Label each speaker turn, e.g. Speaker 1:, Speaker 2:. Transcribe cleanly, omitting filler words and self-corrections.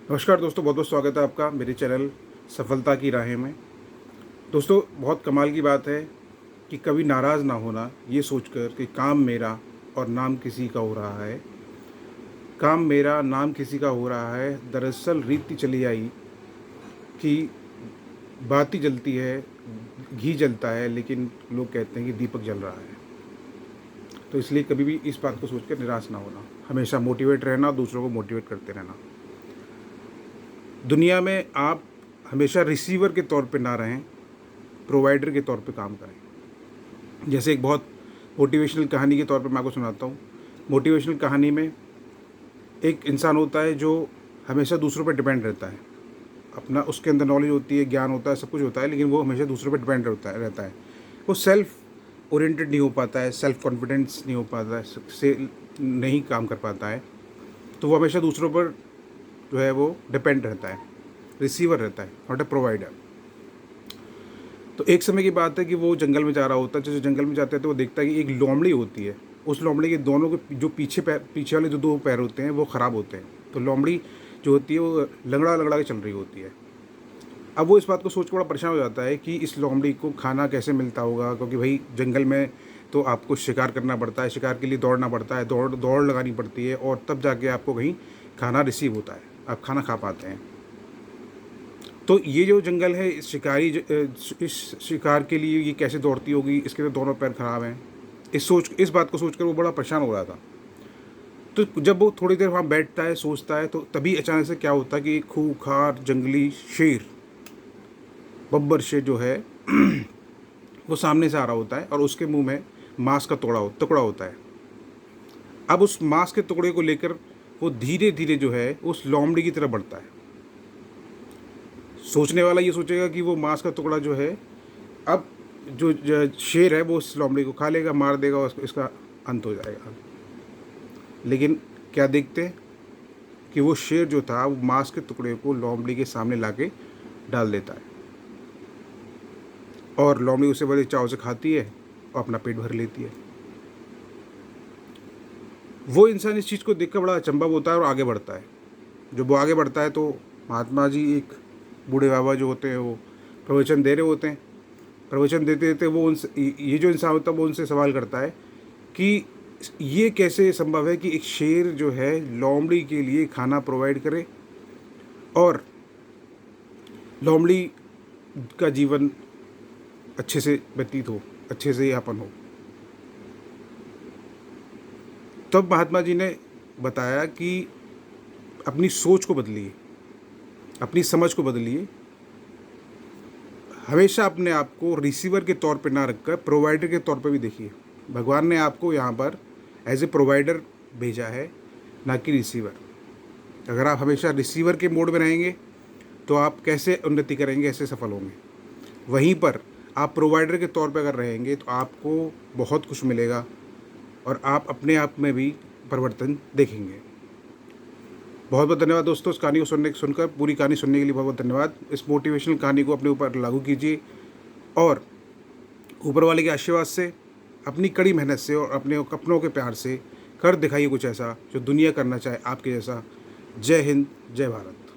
Speaker 1: नमस्कार दोस्तों, बहुत बहुत स्वागत है आपका मेरे चैनल सफलता की राहें में। दोस्तों, बहुत कमाल की बात है कि कभी नाराज़ ना होना, ये सोचकर कि काम मेरा और नाम किसी का हो रहा है। काम मेरा नाम किसी का हो रहा है। दरअसल रीति चली आई कि बाती जलती है, घी जलता है, लेकिन लोग कहते हैं कि दीपक जल रहा है। तो इसलिए कभी भी इस बात को सोचकर निराश ना होना, हमेशा मोटिवेट रहना, दूसरों को मोटिवेट करते रहना। दुनिया में आप हमेशा रिसीवर के तौर पे ना रहें, प्रोवाइडर के तौर पे काम करें। जैसे एक बहुत मोटिवेशनल कहानी के तौर पे मैं आपको सुनाता हूँ। मोटिवेशनल कहानी में एक इंसान होता है जो हमेशा दूसरों पर डिपेंड रहता है। अपना उसके अंदर नॉलेज होती है, ज्ञान होता है, सब कुछ होता है, लेकिन वो हमेशा दूसरों पर डिपेंड रहता है। वो सेल्फ ओरिएंटेड नहीं हो पाता है, सेल्फ कॉन्फिडेंस नहीं हो पाता है, से नहीं काम कर पाता है। तो वो हमेशा दूसरों पर जो है वो डिपेंड रहता है, रिसीवर रहता है, नॉट ए प्रोवाइडर। तो एक समय की बात है कि वो जंगल में जा रहा होता है। जैसे जंगल में जाते हैं तो वो देखता है कि एक लोमड़ी होती है। उस लोमड़ी के दोनों के जो पीछे वाले जो दो पैर होते हैं वो ख़राब होते हैं। तो लोमड़ी जो होती है वो लंगड़ा लंगड़ा के चल रही होती है। अब वो इस बात को सोच के बड़ा परेशान हो जाता है कि इस लोमड़ी को खाना कैसे मिलता होगा, क्योंकि भाई जंगल में तो आपको शिकार करना पड़ता है, शिकार के लिए दौड़ना पड़ता है, दौड़ लगानी पड़ती है, और तब जाके आपको कहीं खाना रिसीव होता है, आप खाना खा पाते हैं। तो ये जो जंगल है, इस शिकार के लिए ये कैसे दौड़ती होगी, इसके तो दोनों पैर खराब हैं। इस बात को सोचकर वो बड़ा परेशान हो रहा था। तो जब वो थोड़ी देर वहाँ बैठता है, सोचता है, तो तभी अचानक से क्या होता है कि एक खूंखार जंगली शेर, बब्बर शेर जो है वो सामने से आ रहा होता है, और उसके मुंह में मांस का टुकड़ा होता है। अब उस मांस के टुकड़े को लेकर वो धीरे धीरे जो है उस लोमड़ी की तरफ बढ़ता है। सोचने वाला ये सोचेगा कि वो मांस का टुकड़ा जो है, अब जो शेर है वो उस लोमड़ी को खा लेगा, मार देगा, और इसका अंत हो जाएगा। लेकिन क्या देखते हैं कि वो शेर जो था वो मांस के टुकड़े को लोमड़ी के सामने लाके डाल देता है, और लोमड़ी उसे बड़े चाव से खाती है और अपना पेट भर लेती है। वो इंसान इस चीज़ को देखकर बड़ा अचंभा होता है और आगे बढ़ता है। जब वो आगे बढ़ता है तो महात्मा जी, एक बूढ़े बाबा जो होते हैं, वो प्रवचन दे रहे होते हैं। प्रवचन देते देते वो उनसे, ये जो इंसान होता है वो उनसे सवाल करता है कि ये कैसे संभव है कि एक शेर जो है लोमड़ी के लिए खाना प्रोवाइड करे और लोमड़ी का जीवन अच्छे से व्यतीत हो, अच्छे से यापन हो। तब महात्मा जी ने बताया कि अपनी सोच को बदलिए, अपनी समझ को बदलिए। हमेशा अपने आप को रिसीवर के तौर पे ना रखकर प्रोवाइडर के तौर पे भी देखिए। भगवान ने आपको यहाँ पर एज ए प्रोवाइडर भेजा है, ना कि रिसीवर। अगर आप हमेशा रिसीवर के मोड में रहेंगे तो आप कैसे उन्नति करेंगे, कैसे सफल होंगे। वहीं पर आप प्रोवाइडर के तौर पे अगर रहेंगे तो आपको बहुत कुछ मिलेगा, और आप अपने आप में भी परिवर्तन देखेंगे। बहुत बहुत धन्यवाद दोस्तों, इस कहानी को सुनकर पूरी कहानी सुनने के लिए बहुत बहुत धन्यवाद। इस मोटिवेशनल कहानी को अपने ऊपर लागू कीजिए, और ऊपर वाले के आशीर्वाद से, अपनी कड़ी मेहनत से और अपने अपनों के प्यार से कर दिखाइए कुछ ऐसा जो दुनिया करना चाहे आपके जैसा। जय हिंद, जय भारत।